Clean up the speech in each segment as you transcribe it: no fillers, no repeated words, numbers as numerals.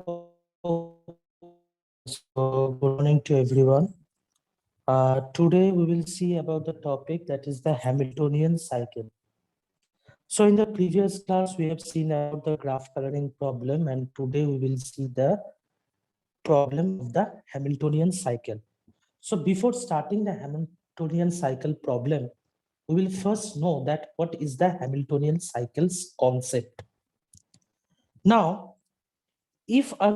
So good morning to everyone. Today we will see about the topic that is the Hamiltonian cycle. So in the previous class, we have seen about the graph coloring problem, and today we will see the problem of the Hamiltonian cycle. So before starting the Hamiltonian cycle problem, we will first know that what is the Hamiltonian cycles concept. Now, if a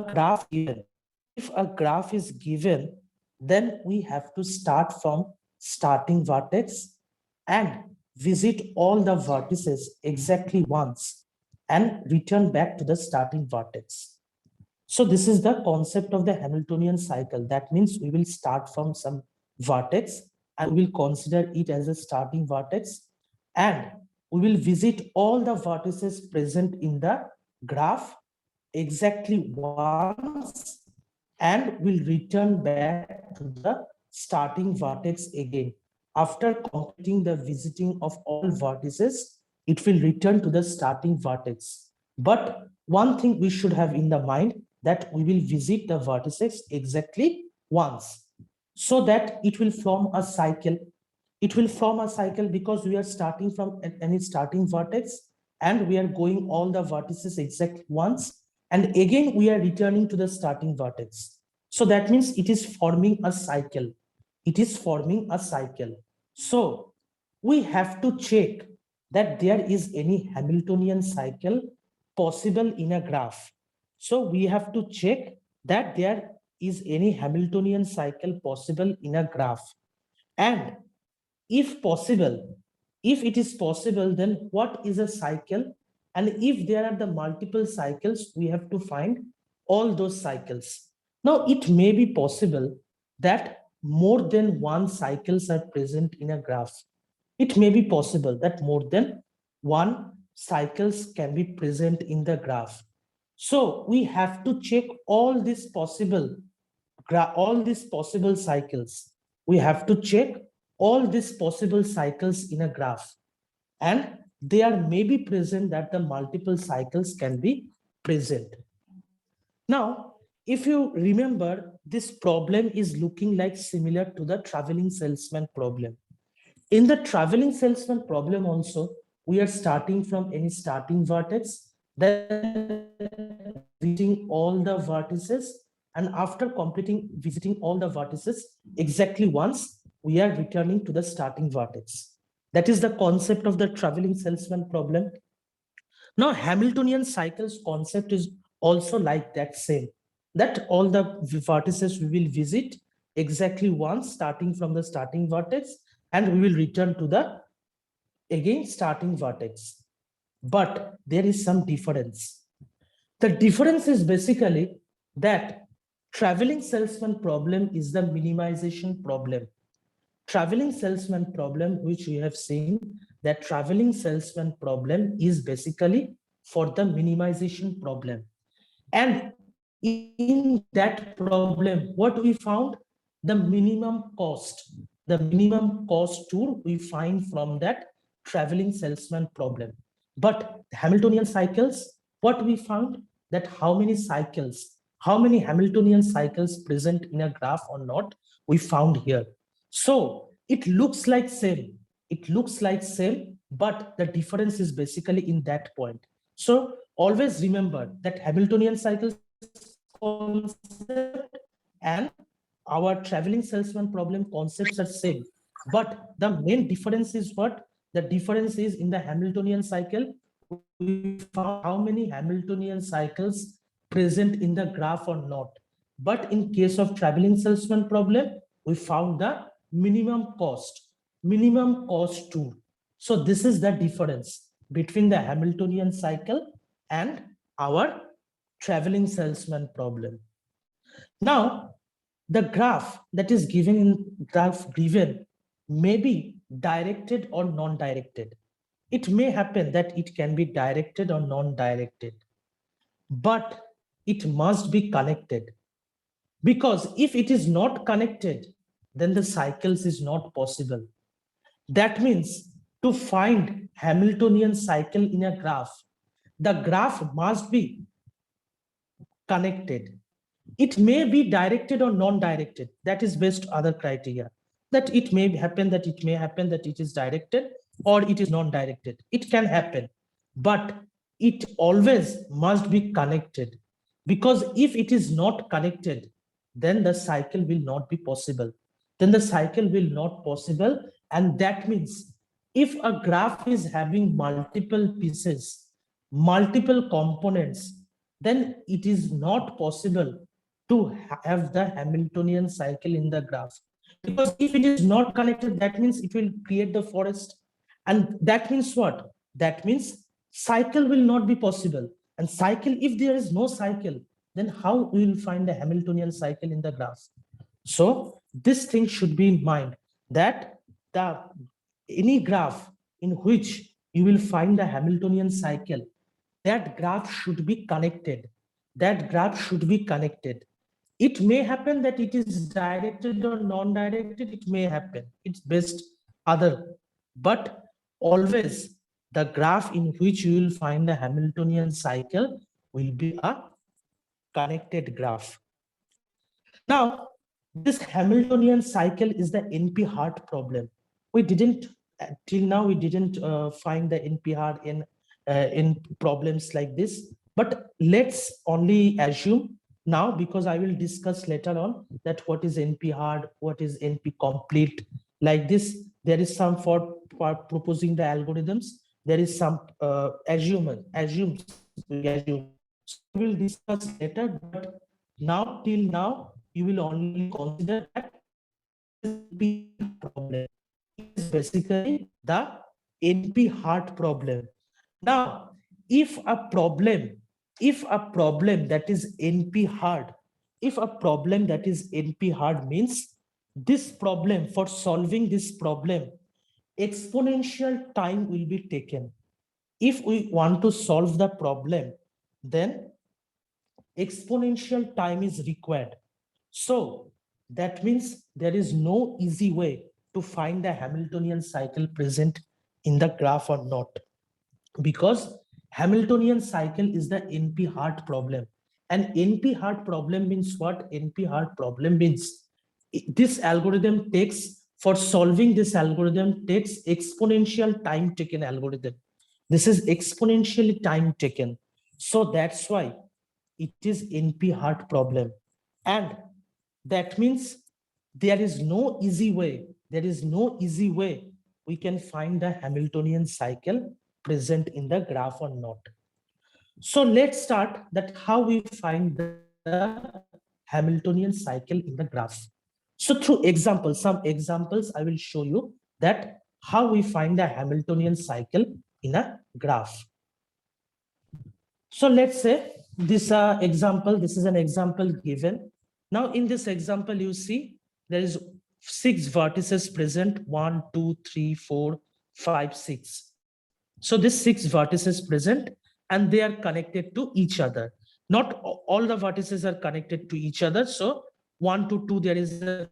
graph is given, then we have to start from starting vertex and visit all the vertices exactly once and return back to the starting vertex. So this is the concept of the Hamiltonian cycle. That means we will start from some vertex and we will consider it as a starting vertex, and we will visit all the vertices present in the graph exactly once and will return back to the starting vertex again. After completing the visiting of all vertices, it will return to the starting vertex. But one thing we should have in the mind that we will visit the vertices exactly once, so that it will form a cycle. It will form a cycle because we are starting from any starting vertex and we are going all the vertices exactly once, and again we are returning to the starting vertex. So that means it is forming a cycle. It is forming a cycle. So we have to check that there is any Hamiltonian cycle possible in a graph. So we have to check that there is any Hamiltonian cycle possible in a graph. And if possible, if it is possible, then what is a cycle? And if there are the multiple cycles, we have to find all those cycles. Now, it may be possible that more than one cycles are present in a graph. It may be possible that more than one cycles can be present in the graph. So we have to check all these possible cycles. We have to check all these possible cycles in a graph, and there may be present that the multiple cycles can be present. Now, if you remember, this problem is looking like similar to the traveling salesman problem. In the traveling salesman problem also, we are starting from any starting vertex, then visiting all the vertices, and after completing visiting all the vertices exactly once, we are returning to the starting vertex. That is the concept of the traveling salesman problem. Now, Hamiltonian cycles concept is also like that same, that all the vertices we will visit exactly once starting from the starting vertex, and we will return to the again starting vertex. But there is some difference. The difference is basically that traveling salesman problem is the minimization problem. Traveling salesman problem, which we have seen, that traveling salesman problem is basically for the minimization problem. And in that problem, what we found, the minimum cost tool we find from that traveling salesman problem. But Hamiltonian cycles, what we found, that how many Hamiltonian cycles present in a graph or not, we found here. So it looks like same. It looks like same, but the difference is basically in that point. So always remember that Hamiltonian cycles concept and our traveling salesman problem concepts are same. But the main difference is what? The difference is in the Hamiltonian cycle, we found how many Hamiltonian cycles present in the graph or not. But in case of traveling salesman problem, we found the minimum cost tool. So this is the difference between the Hamiltonian cycle and our traveling salesman problem. Now, the graph that is given in graph given may be directed or non-directed. It may happen that it can be directed or non-directed, but it must be connected. Because if it is not connected, then the cycles is not possible. That means to find Hamiltonian cycle in a graph, the graph must be connected. It may be directed or non-directed. That is based on other criteria. That it may happen that it is directed or it is non-directed. It can happen, but it always must be connected, because if it is not connected, then the cycle will not be possible. Then the cycle will not possible, and that means if a graph is having multiple pieces, multiple components, then it is not possible to have the Hamiltonian cycle in the graph. Because if it is not connected, that means it will create the forest. And that means what? That means cycle will not be possible. And cycle, if there is no cycle, then how we will find the Hamiltonian cycle in the graph? So this thing should be in mind, that any graph in which you will find the Hamiltonian cycle, that graph should be connected. That graph should be connected. It may happen that it is directed or non-directed. It may happen. It's best other. But always the graph in which you will find the Hamiltonian cycle will be a connected graph. Now, this Hamiltonian cycle is the NP-hard problem. We didn't, till now, we didn't find the NP-hard in problems like this. But let's only assume now, because I will discuss later on that what is NP-hard, what is NP-complete. Like this, there is some for proposing the algorithms. There is some assumes. So we will discuss later, but now till now, you will only consider that NP problem is basically the NP hard problem. Now, if a problem that is NP hard, means this problem, for solving this problem, exponential time will be taken. If we want to solve the problem, then exponential time is required. So that means there is no easy way to find the Hamiltonian cycle present in the graph or not, because Hamiltonian cycle is the NP-hard problem. And NP-hard problem means what? NP-hard problem means this algorithm takes, for solving this algorithm, takes exponential time taken algorithm. This is exponentially time taken. So that's why it is NP-hard problem. And that means there is no easy way. We can find the Hamiltonian cycle present in the graph or not. So let's start that how we find the Hamiltonian cycle in the graph. So through examples, some examples, I will show you that how we find the Hamiltonian cycle in a graph. So let's say this example, this is an example given. Now in this example, you see there is 6 vertices present, 1, 2, 3, 4, 5, 6. So this 6 vertices present, and they are connected to each other. Not all the vertices are connected to each other. So 1 to 2, there is a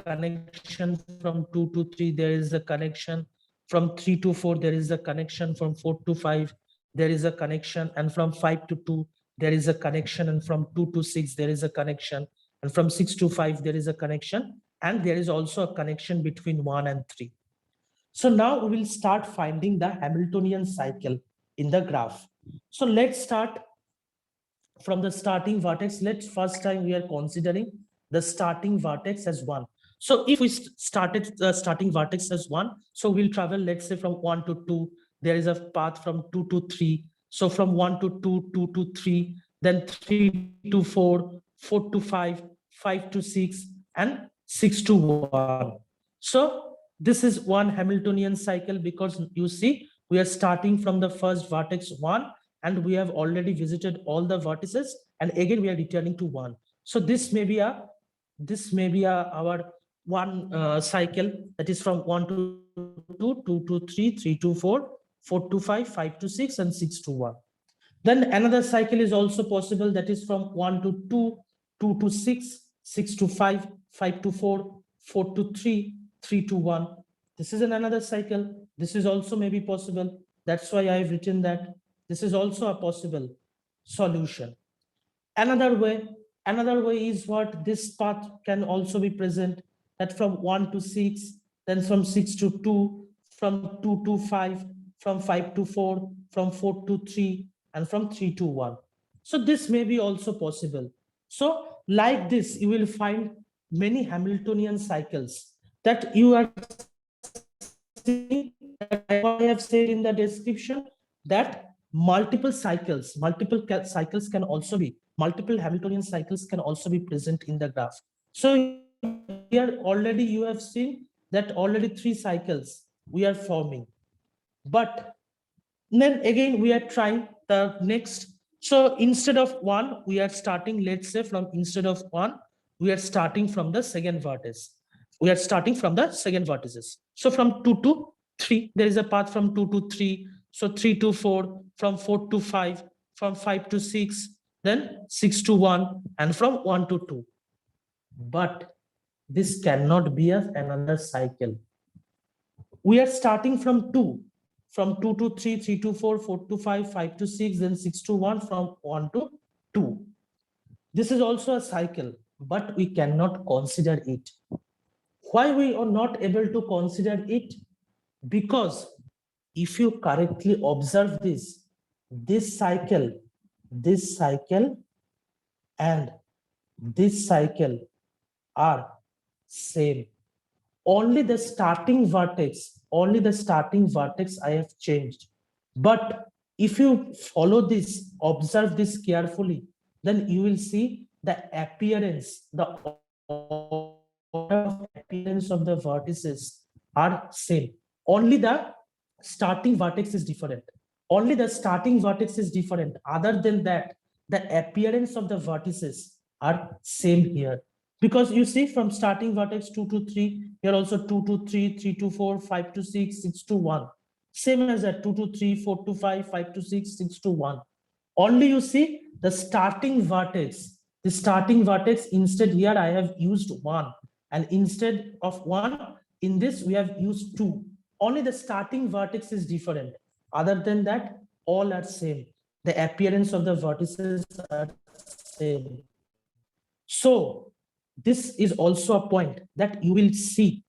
connection. From 2 to 3, there is a connection. From 3 to 4, there is a connection. From 4 to 5, there is a connection. And from 5 to 2, there is a connection. And from 2 to 6, there is a connection. And from 6 to 5, there is a connection. And there is also a connection between 1 and 3. So now we will start finding the Hamiltonian cycle in the graph. So let's start from the starting vertex. Let's first time we are considering the starting vertex as 1. So if we started the starting vertex as 1, so we'll travel, let's say, from 1 to 2. There is a path from 2 to 3. So from 1 to 2, 2 to 3, then 3 to 4, 4 to 5, 5 to 6, and 6 to 1. So this is one Hamiltonian cycle, because you see we are starting from the first vertex 1, and we have already visited all the vertices, and again we are returning to 1. So this may be our one cycle, that is from 1 to 2, 2 to 3, 3 to 4, 4 to 5, 5 to 6, and 6 to 1. Then another cycle is also possible, that is from 1 to 2, 2 to 6, 6 to 5, 5 to 4, 4 to 3, 3 to 1. This is another cycle. This is also maybe possible. That's why I have written that. This is also a possible solution. Another way is what this path can also be present, that from 1 to 6, then from 6 to 2, from 2 to 5, from 5 to 4, from 4 to 3, and from 3 to 1. So this may be also possible. So like this, you will find many Hamiltonian cycles that you are seeing, that I have said in the description, that multiple cycles can also be, multiple Hamiltonian cycles can also be present in the graph. So here already you have seen that already 3 cycles we are forming. But then again, we are trying the next. So instead of 1, we are starting, let's say from instead of 1, we are starting from the second vertex. We are starting from the second vertices. So from 2 to 3, there is a path from 2 to 3. So 3 to 4, from 4 to 5, from 5 to 6, then 6 to 1, and from 1 to 2. But this cannot be another cycle. We are starting from 2, from 2 to 3, 3 to 4, 4 to 5, 5 to 6, then 6 to 1, from 1 to 2. This is also a cycle, but we cannot consider it. Why we are not able to consider it? Because if you correctly observe this cycle and this cycle are same. Only the starting vertex I have changed. But if you follow this, observe this carefully, then you will see the appearance, the order of appearance of the vertices are same. Only the starting vertex is different. Only the starting vertex is different. Other than that, the appearance of the vertices are same here. Because you see, from starting vertex 2 to 3, here also 2 to 3, 3 to 4, 5 to 6, 6 to 1. Same as that, 2 to 3, 4 to 5, 5 to 6, 6 to 1. Only you see the starting vertex. The starting vertex, instead here I have used 1. And instead of 1, in this we have used 2. Only the starting vertex is different. Other than that, all are same. The appearance of the vertices are same. So this is also a point that you will see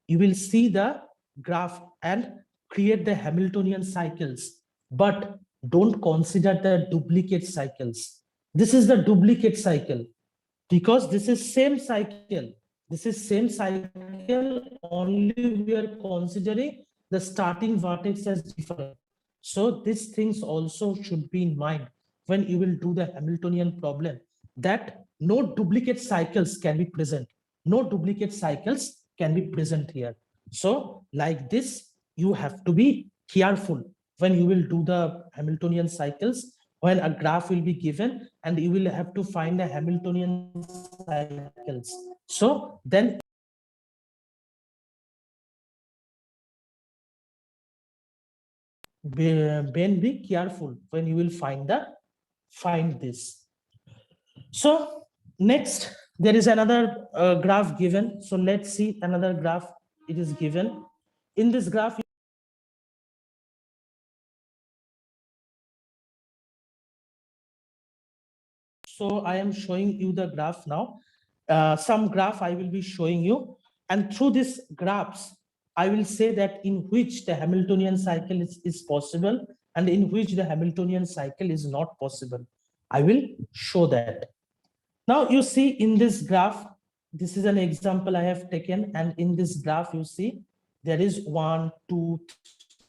the graph and create the Hamiltonian cycles, but don't consider the duplicate cycles. This is the duplicate cycle, because this is same cycle. This is same cycle, only we are considering the starting vertex as different. So these things also should be in mind when you will do the Hamiltonian problem, that no duplicate cycles can be present. No duplicate cycles can be present here. So like this, you have to be careful when you will do the Hamiltonian cycles, when a graph will be given and you will have to find the Hamiltonian cycles. So then be careful when you will find this. So next, there is another graph given. So let's see another graph. It is given. In this graph, so I am showing you the graph now. Some graph I will be showing you. And through these graphs, I will say that in which the Hamiltonian cycle is possible and in which the Hamiltonian cycle is not possible. I will show that. Now you see in this graph, this is an example I have taken, and in this graph you see there is 1, 2,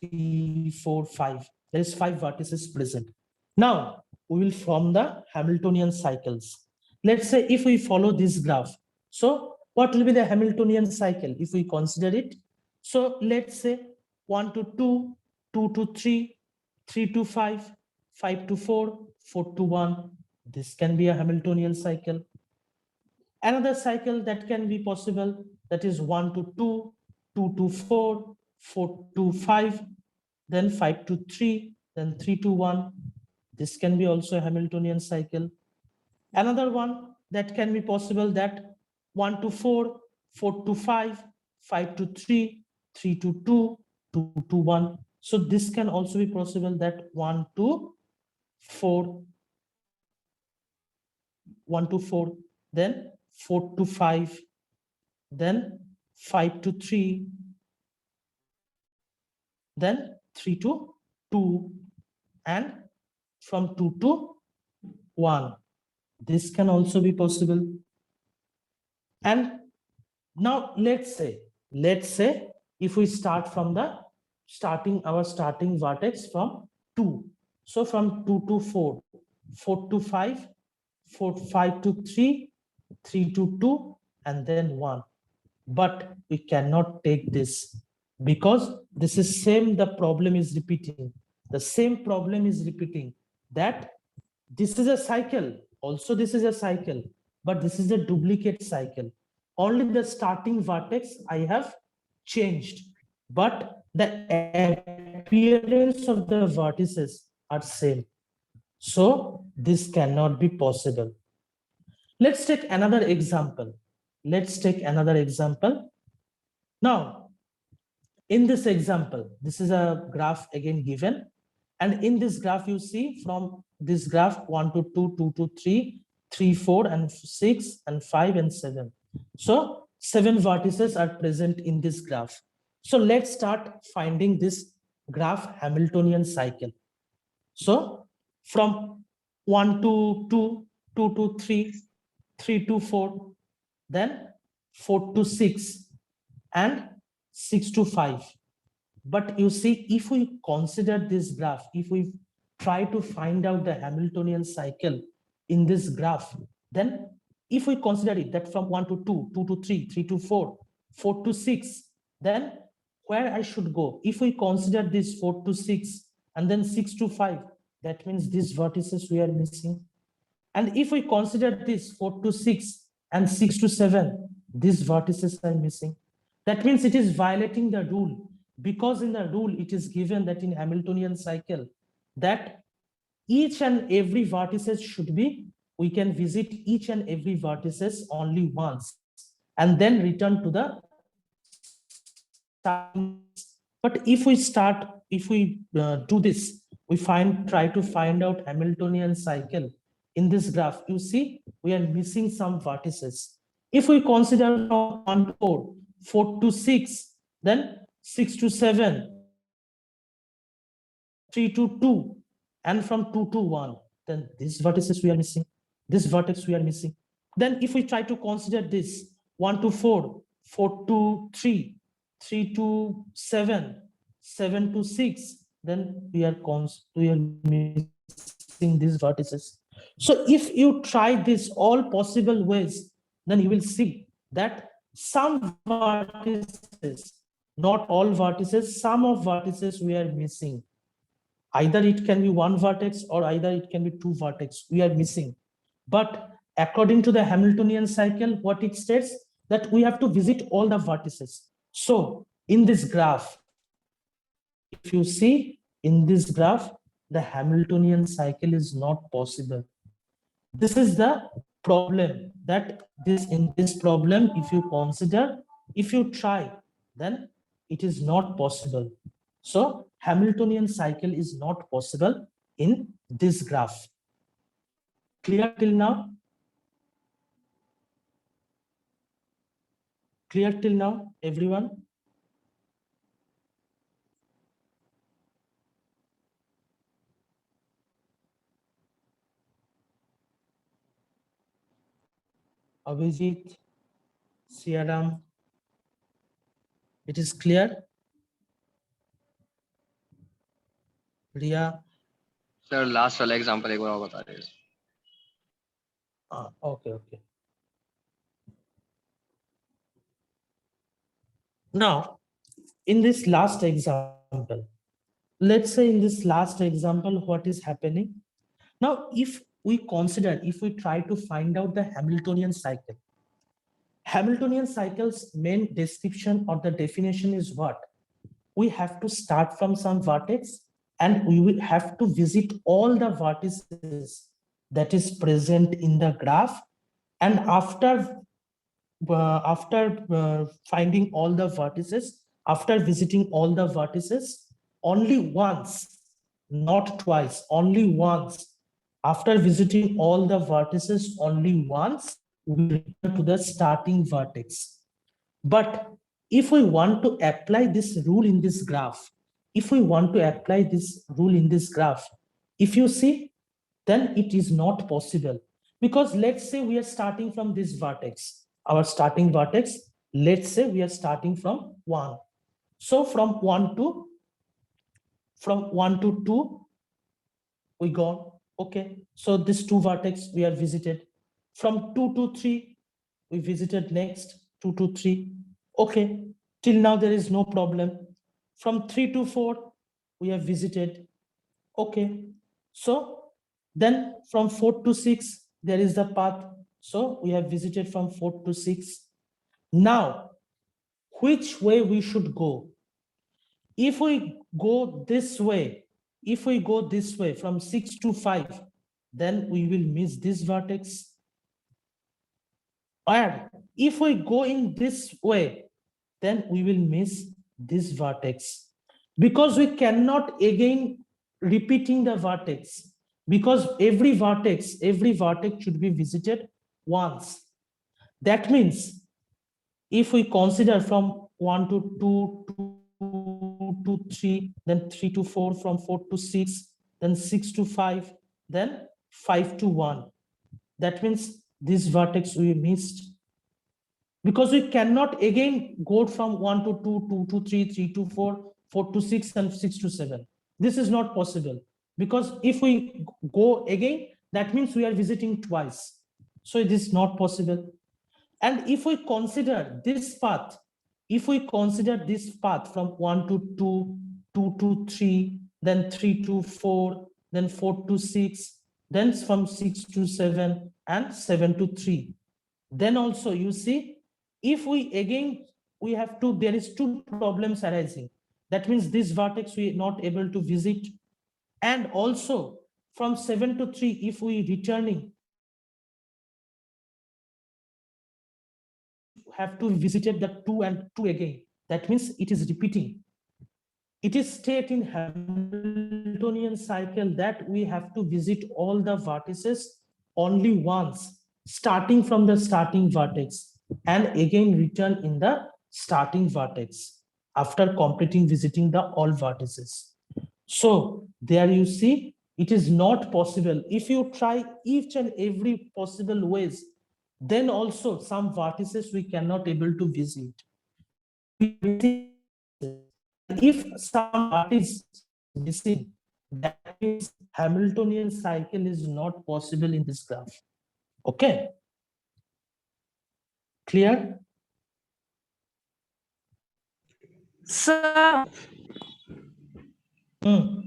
3, 4, 5. There is 5 vertices present. Now we will form the Hamiltonian cycles. Let's say if we follow this graph, so what will be the Hamiltonian cycle if we consider it? So let's say 1 to 2, 2 to 3, 3 to 5, 5 to 4, 4 to 1. This can be a Hamiltonian cycle. Another cycle that can be possible, that is 1 to 2, 2 to 4, 4 to 5, then 5 to 3, then 3 to 1. This can be also a Hamiltonian cycle. Another one that can be possible, that 1 to 4, 4 to 5, 5 to 3, 3 to 2, 2 to 1. So this can also be possible, that 1 to 4, 1 to 4, then 4 to 5, then 5 to 3, then 3 to 2, and from 2 to 1. This can also be possible. And now let's say if we start from the our starting vertex from 2. So from 2 to 4, 4 to 5, 5 to 3, 3 to 2, and then 1. But we cannot take this because this is same, the problem is repeating. The same problem is repeating, that this is a cycle. Also, this is a cycle, but this is a duplicate cycle. Only the starting vertex I have changed, but the appearance of the vertices are same. So this cannot be possible. Let's take another example. Now, in this example, this is a graph again given. And in this graph, you see from this graph 1 to 2, 2 to 3, 3, 4, and 6, and 5, and 7. So 7 vertices are present in this graph. So let's start finding this graph Hamiltonian cycle. So from 1 to 2, 2 to 3, 3 to 4, then 4 to 6, and 6 to 5. But you see, if we consider this graph, if we try to find out the Hamiltonian cycle in this graph, then if we consider it that from 1 to 2, 2 to 3, 3 to 4, 4 to 6, then where I should go? If we consider this 4 to 6 and then 6 to 5, that means these vertices we are missing. And if we consider this 4 to 6 and 6 to 7, these vertices are missing. That means it is violating the rule, because in the rule it is given that in Hamiltonian cycle that each and every vertices should be, we can visit each and every vertices only once and then return to the starting. But if we do this, we try to find out Hamiltonian cycle in this graph, you see we are missing some vertices. If we consider from 1 to 4, 4 to 6, then 6 to 7, 3 to 2, and from 2 to 1, then these vertices we are missing, this vertex we are missing. Then if we try to consider this 1 to 4, 4 to 3, 3 to 7, 7 to 6, then we are missing these vertices. So if you try this all possible ways, then you will see that some vertices, not all vertices, some of vertices we are missing. Either it can be one vertex or either it can be two vertex we are missing. But according to the Hamiltonian cycle, what it states that we have to visit all the vertices. So in this graph, if you see in this graph, the Hamiltonian cycle is not possible. This is the problem, that in this problem, if you consider, if you try, then it is not possible. So Hamiltonian cycle is not possible in this graph. Clear till now? Clear till now, everyone? Abhijit, Siaram, it is clear? Riya? Sir, last वाला example एक बार और बता दीजिए. Okay. Now, in this last example, let's say in this last example, what is happening? Now, if we try to find out the Hamiltonian cycle, Hamiltonian cycle's main description or the definition is what? We have to start from some vertex and we will have to visit all the vertices that is present in the graph. And after finding all the vertices, after visiting all the vertices, only once, not twice, only once, After visiting all the vertices only once, we return to the starting vertex. But if we want to apply this rule in this graph, if you see, then it is not possible. Because let's say we are starting from this vertex, our starting vertex, let's say we are starting from 1. So from 1 to 2, we got, okay. So this 2 vertex we are visited. From 2 to 3, we visited next 2 to 3. Okay, till now there is no problem. From 3 to 4, we have visited. Okay, so then from 4 to 6, there is the path. So we have visited from 4 to 6. Now, which way we should go? If we go this way, from 6 to 5, then we will miss this vertex. And if we go in this way, then we will miss this vertex. Because we cannot again repeating the vertex. Because every vertex should be visited once. That means if we consider from 1 to 2, 2 to 3, then 3 to 4, from 4 to 6, then 6 to 5, then 5 to 1. That means this vertex we missed. Because we cannot again go from 1 to 2, 2 to 3, 3 to 4, 4 to 6, and 6 to 7. This is not possible. Because if we go again, that means we are visiting twice. So it is not possible. And if we consider this path, from 1 to 2, 2 to 3, then 3 to 4, then 4 to 6, then from 6 to 7, and 7 to 3. Then also you see, if we again, there is 2 problems arising. That means this vertex we are not able to visit. And also from 7 to 3, if we returning, have to visit the 2 and 2 again. That means it is repeating. It is stated in Hamiltonian cycle that we have to visit all the vertices only once, starting from the starting vertex, and again return in the starting vertex after completing visiting the all vertices. So there you see, it is not possible. If you try each and every possible ways, then also some vertices we cannot able to visit. If some vertices missing, that means Hamiltonian cycle is not possible in this graph. Okay, clear? Sir Hmm.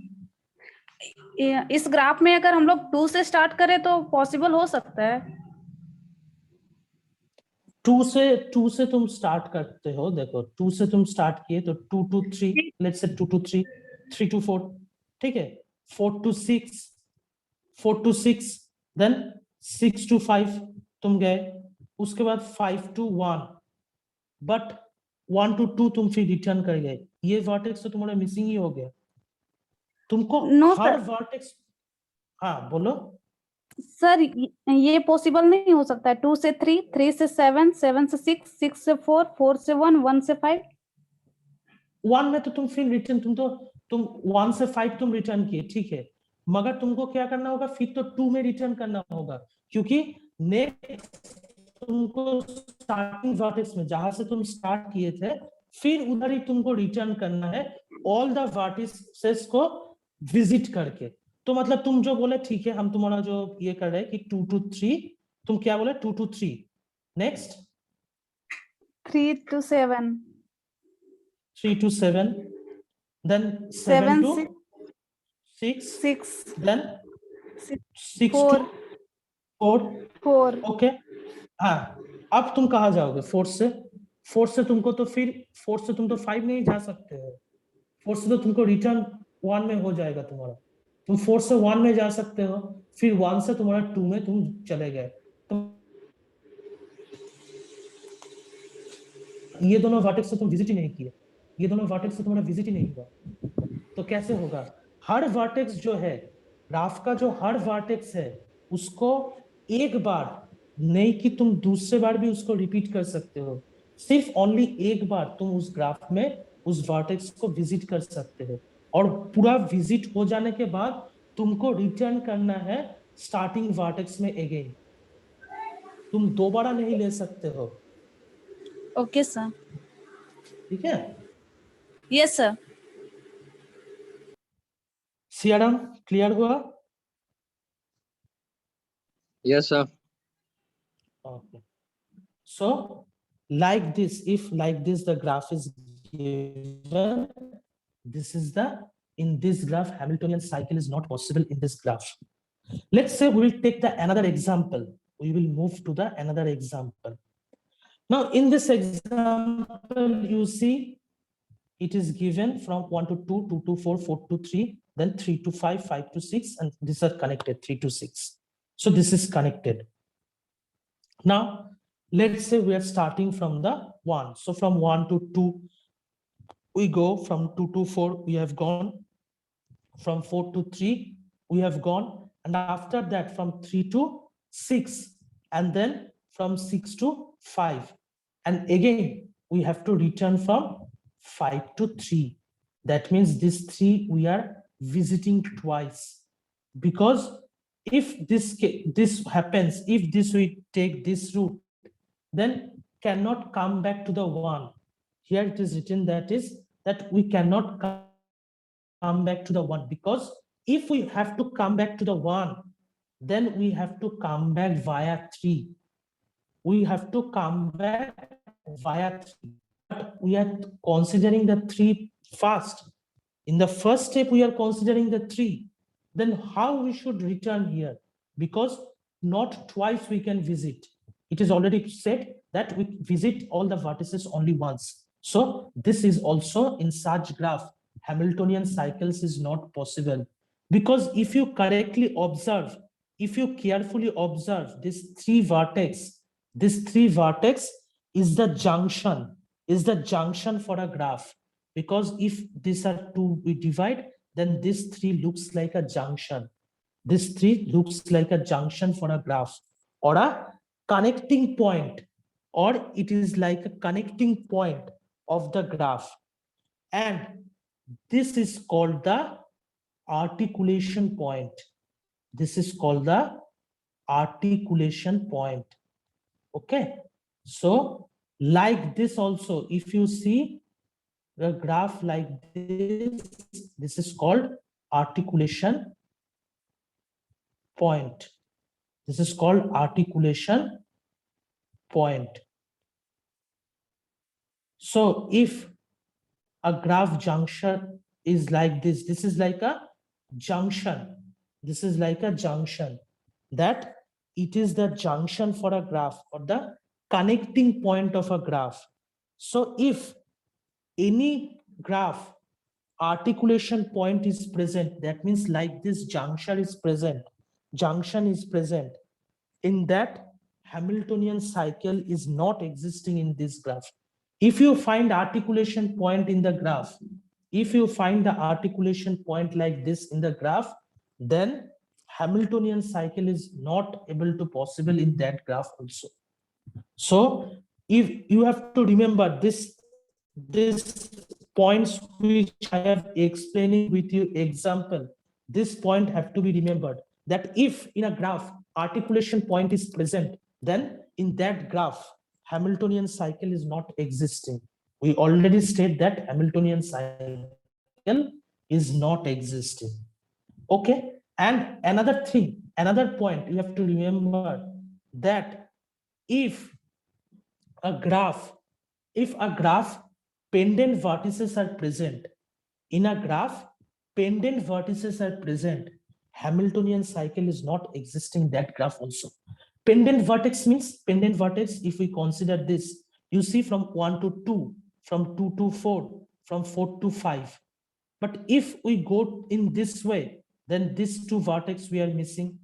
इस graph में अगर हम लोग 2 से start करें तो possible हो सकता है 2 से तुम स्टार्ट करते हो, देखो 2 से तुम स्टार्ट किए तो 2 to 3, let's say 2 to 3, 3 to 4, ठीक है, 4 to 6, 4 to 6, देन 6 to 5 तुम गए, उसके बाद 5 to 1, बट 1 to 2 तुम फिर रिटर्न कर गए. ये वर्टेक्स तो तुम्हारा मिसिंग ही हो गया. तुमको नो हर सर वर्टेक्स, हाँ बोलो. सर ये पॉसिबल नहीं हो सकता है 2 से 3 3 से 7 7 से 6 6 से 4 4 से 1 1 से 5 1 में तो तुम फिर रिटर्न, तुम 1 से 5 तुम रिटर्न किए, ठीक है, मगर तुमको क्या करना होगा, फिर तो 2 में रिटर्न करना होगा, क्योंकि नेक्स्ट तुमको स्टार्टिंग वर्टेक्स में जहां से तुम स्टार्ट किए थे, फिर उधर ही तुमको रिटर्न करना है ऑल द वर्टिसेस को विजिट करके. तो मतलब तुम जो बोले ठीक है, हम तुम्हारा जो ये कर रहे हैं कि 2 to 3, तुम क्या बोले 2 to 3, next 3 to 7 3 to 7, then 7 7 to 6 6, 6 then 6 to 4 4. Okay, हाँ, अब तुम कहाँ जाओगे? 4 से तुमको तो फिर 4 से तुम तो 5 नहीं जा सकते हो. 4 से तो तुमको रिटर्न 1 में हो जाएगा तुम्हारा. तुम 4 से 1 में जा सकते हो, फिर 1 से तुम्हारा 2 में तुम चले गए. ये दोनों वर्टेक्स से तुम विजिट ही नहीं किए, ये दोनों वर्टेक्स से तुम्हारा विजिट ही नहीं हुआ, तो कैसे होगा? हर वर्टेक्स जो है ग्राफ का जो हर वर्टेक्स है उसको एक बार, नहीं कि तुम दूसरे बार भी उसको रिपीट कर सकते हो, सिर्फ ओनली एक बार तुम उस ग्राफ में उस वर्टेक्स को विजिट कर सकते हो, और पूरा विजिट हो जाने के बाद तुमको रिटर्न करना है स्टार्टिंग वर्टेक्स में अगेन, तुम दोबारा नहीं ले सकते हो। Okay sir. ठीक है, यस सर। सियाराम क्लियर हुआ? Yes, sir. Okay. So like this, if like this the graph is given, this is the, in this graph Hamiltonian cycle is not possible in this graph. Let's say we will take the another example. We will move to the another example. Now in this example you see it is given from 1 to 2, 2 to 4, 4 to 3, then 3 to 5, 5 to 6, and these are connected 3 to 6. So this is connected. Now let's say we are starting from the 1. So from 1 to 2 we go, from 2 to 4 we have gone, from 4 to 3 we have gone, and after that from 3 to 6, and then from 6 to 5, and again we have to return from 5 to 3. That means this 3 we are visiting twice, because if this happens, if this we take this route, then cannot come back to the 1. Here it is written that we cannot come back to the 1, because if we have to come back to the 1, then we have to come back via 3. We have to come back via 3, but we are considering the 3 first. In the first step we are considering the 3, then how we should return here? Because not twice we can visit. It is already said that we visit all the vertices only once. So this is also, in such graph Hamiltonian cycles is not possible, because if you correctly observe, if you carefully observe this 3 vertex, this 3 vertex is the junction for a graph, because if these are 2 we divide, then this 3 looks like a junction. This 3 looks like a junction for a graph, or a connecting point, or it is like a connecting point of the graph, and this is called the articulation point. This is called the articulation point. Okay, so like this also, if you see the graph like this is called articulation point. This is called articulation point. So if a graph junction is like this is like a junction, this is like a junction, that it is the junction for a graph, or the connecting point of a graph. So if any graph articulation point is present, that means like this junction is present, in that Hamiltonian cycle is not existing in this graph. If you find articulation point in the graph, if you find the articulation point like this in the graph, then Hamiltonian cycle is not able to possible in that graph also. So if you have to remember this points which I have explaining with you example, this point have to be remembered, that if in a graph articulation point is present, then in that graph Hamiltonian cycle is not existing. We already state that Hamiltonian cycle is not existing. Okay, and another thing, another point you have to remember, that if a graph, if a graph pendant vertices are present, in a graph pendant vertices are present, Hamiltonian cycle is not existing that graph also. Pendant vertex means, pendant vertex, if we consider this, you see from 1 to 2, from 2 to 4, from 4 to 5. But if we go in this way, then these 2 vertex we are missing,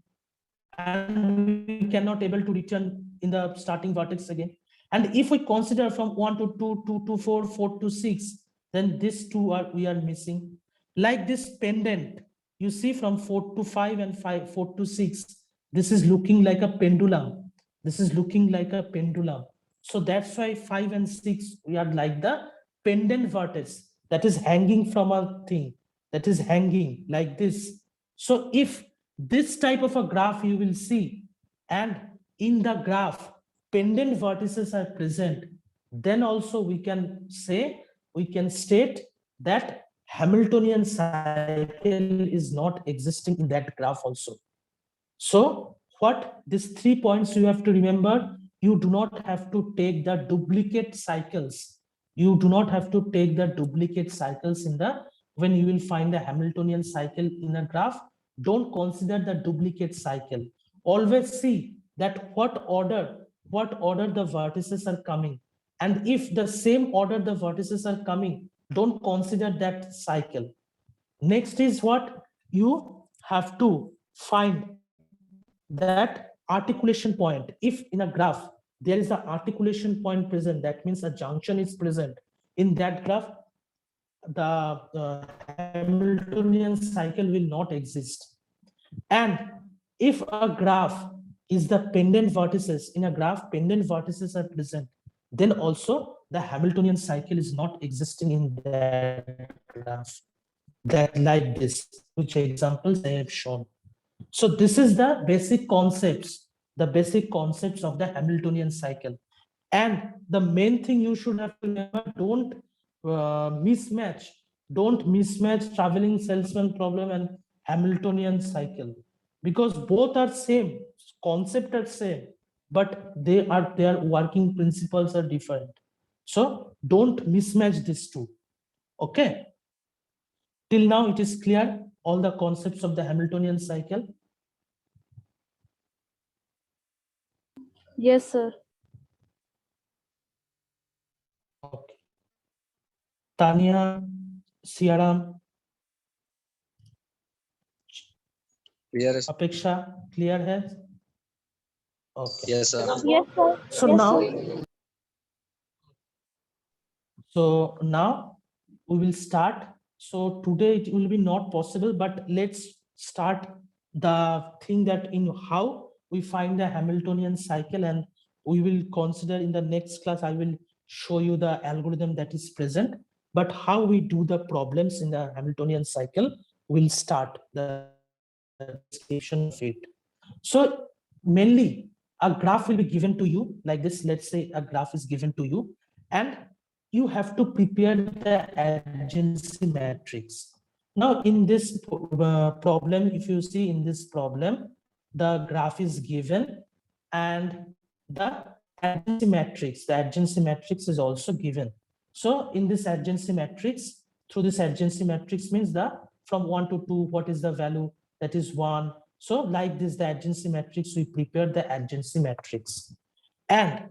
and we cannot able to return in the starting vertex again. And if we consider from 1 to 2, 2 to 4, 4 to 6, then these 2 are we are missing. Like this pendant, You see from 4 to 5 and 4 to 6, this is looking like a pendulum. This is looking like a pendulum. So that's why 5 and 6, we are like the pendant vertex that is hanging from a thing, that is hanging like this. So if this type of a graph you will see, and in the graph, pendant vertices are present, then also we can say, we can state that Hamiltonian cycle is not existing in that graph also. So what these 3 points you have to remember, you do not have to take the duplicate cycles. You do not have to take the duplicate cycles in the, when you will find the Hamiltonian cycle in a graph, don't consider the duplicate cycle. Always see that what order the vertices are coming. And if the same order the vertices are coming, don't consider that cycle. Next is what? You have to find that articulation point. If in a graph there is an articulation point present, that means a junction is present in that graph, the Hamiltonian cycle will not exist. And if a graph is the pendant vertices, in a graph pendant vertices are present, then also the Hamiltonian cycle is not existing in that graph, that like this, which examples I have shown. So this is the basic concepts of the Hamiltonian cycle. And the main thing you should have to remember, don't mismatch traveling salesman problem and Hamiltonian cycle, because both are same, concept are same, but their working principles are different. So don't mismatch these two. Okay. Till now it is clear, all the concepts of the Hamiltonian cycle. Yes, sir. Okay. Tanya, Siaram, Clear is Apeksha, clear hai? Okay. yes, sir. Yes, sir. So Yes, now, sir. we will start. So today it will be not possible, but let's start the thing that in how we find the Hamiltonian cycle, and we will consider in the next class, I will show you the algorithm that is present, but how we do the problems in the Hamiltonian cycle, we'll start the description of it. So mainly a graph will be given to you like this. Let's say a graph is given to you, and you have to prepare the adjacency matrix. Now in this problem, if you see in this problem, the graph is given and the adjacency matrix is also given. So in this adjacency matrix, through this adjacency matrix means the from 1 to 2, what is the value? That is 1. So like this, the adjacency matrix, we prepare the adjacency matrix. And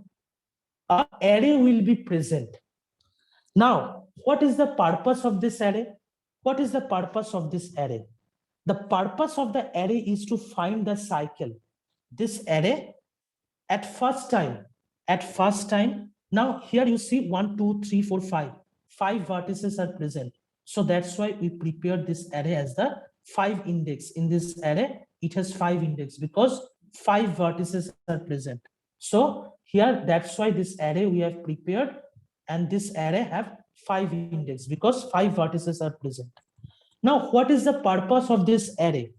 an array will be present. Now, what is the purpose of this array? What is the purpose of this array? The purpose of the array is to find the cycle. This array at first time, now here you see 1, 2, 3, 4, 5. 5 vertices are present. So that's why we prepared this array as the 5 index. In this array, it has 5 index because 5 vertices are present. So here, that's why this array we have prepared, and this array have 5 index because 5 vertices are present. Now, what is the purpose of this array?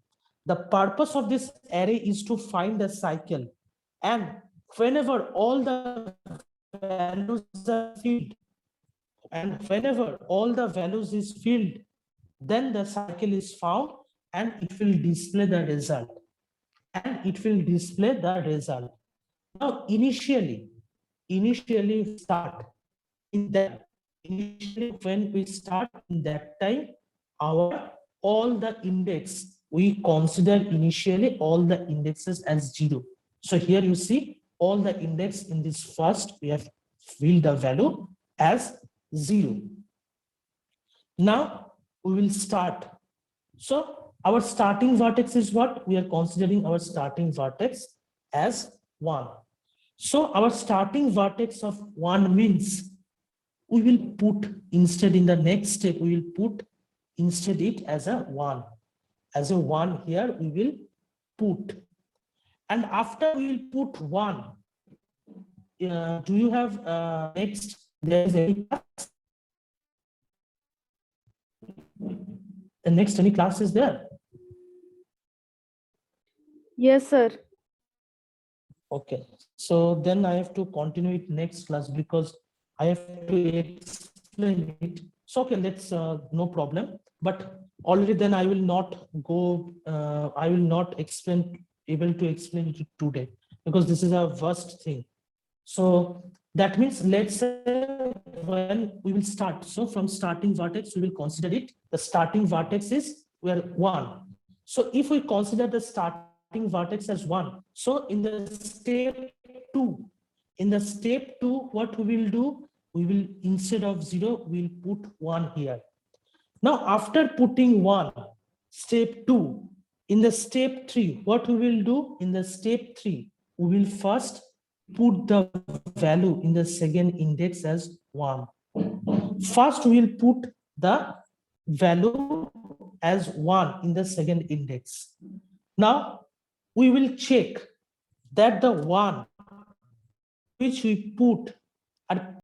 The purpose of this array is to find the cycle, and whenever all the values are filled, and whenever all the values is filled, then the cycle is found and it will display the result. Now, initially start in that. Initially, when we start in that time, our all the index, we consider initially all the indexes as 0. So here you see all the index in this first, we have filled the value as 0. Now we will start. So our starting vertex is what? We are considering our starting vertex as 1. So our starting vertex of 1 means we will put instead in the next step, we will put instead it as a 1. as a 1 here, we will put. And after we will put 1, do you have next, there is any class? The next any class is there? Yes, sir. Okay, so then I have to continue it next class because I have to explain it. So okay, let's no problem. But already then I will not go. I will not able to explain it today because this is a first thing. So that means let's say when we will start. So from starting vertex, we will consider it. The starting vertex is where 1. So if we consider the starting vertex as 1, so in the step 2, what we will do? We will, instead of 0, we will put 1 here. Now, after putting 1, step 2, in the step 3, what we will do? In the step 3, we will first put the value in the second index as 1. First, we will put the value as 1 in the second index. Now, we will check that the 1 which we put at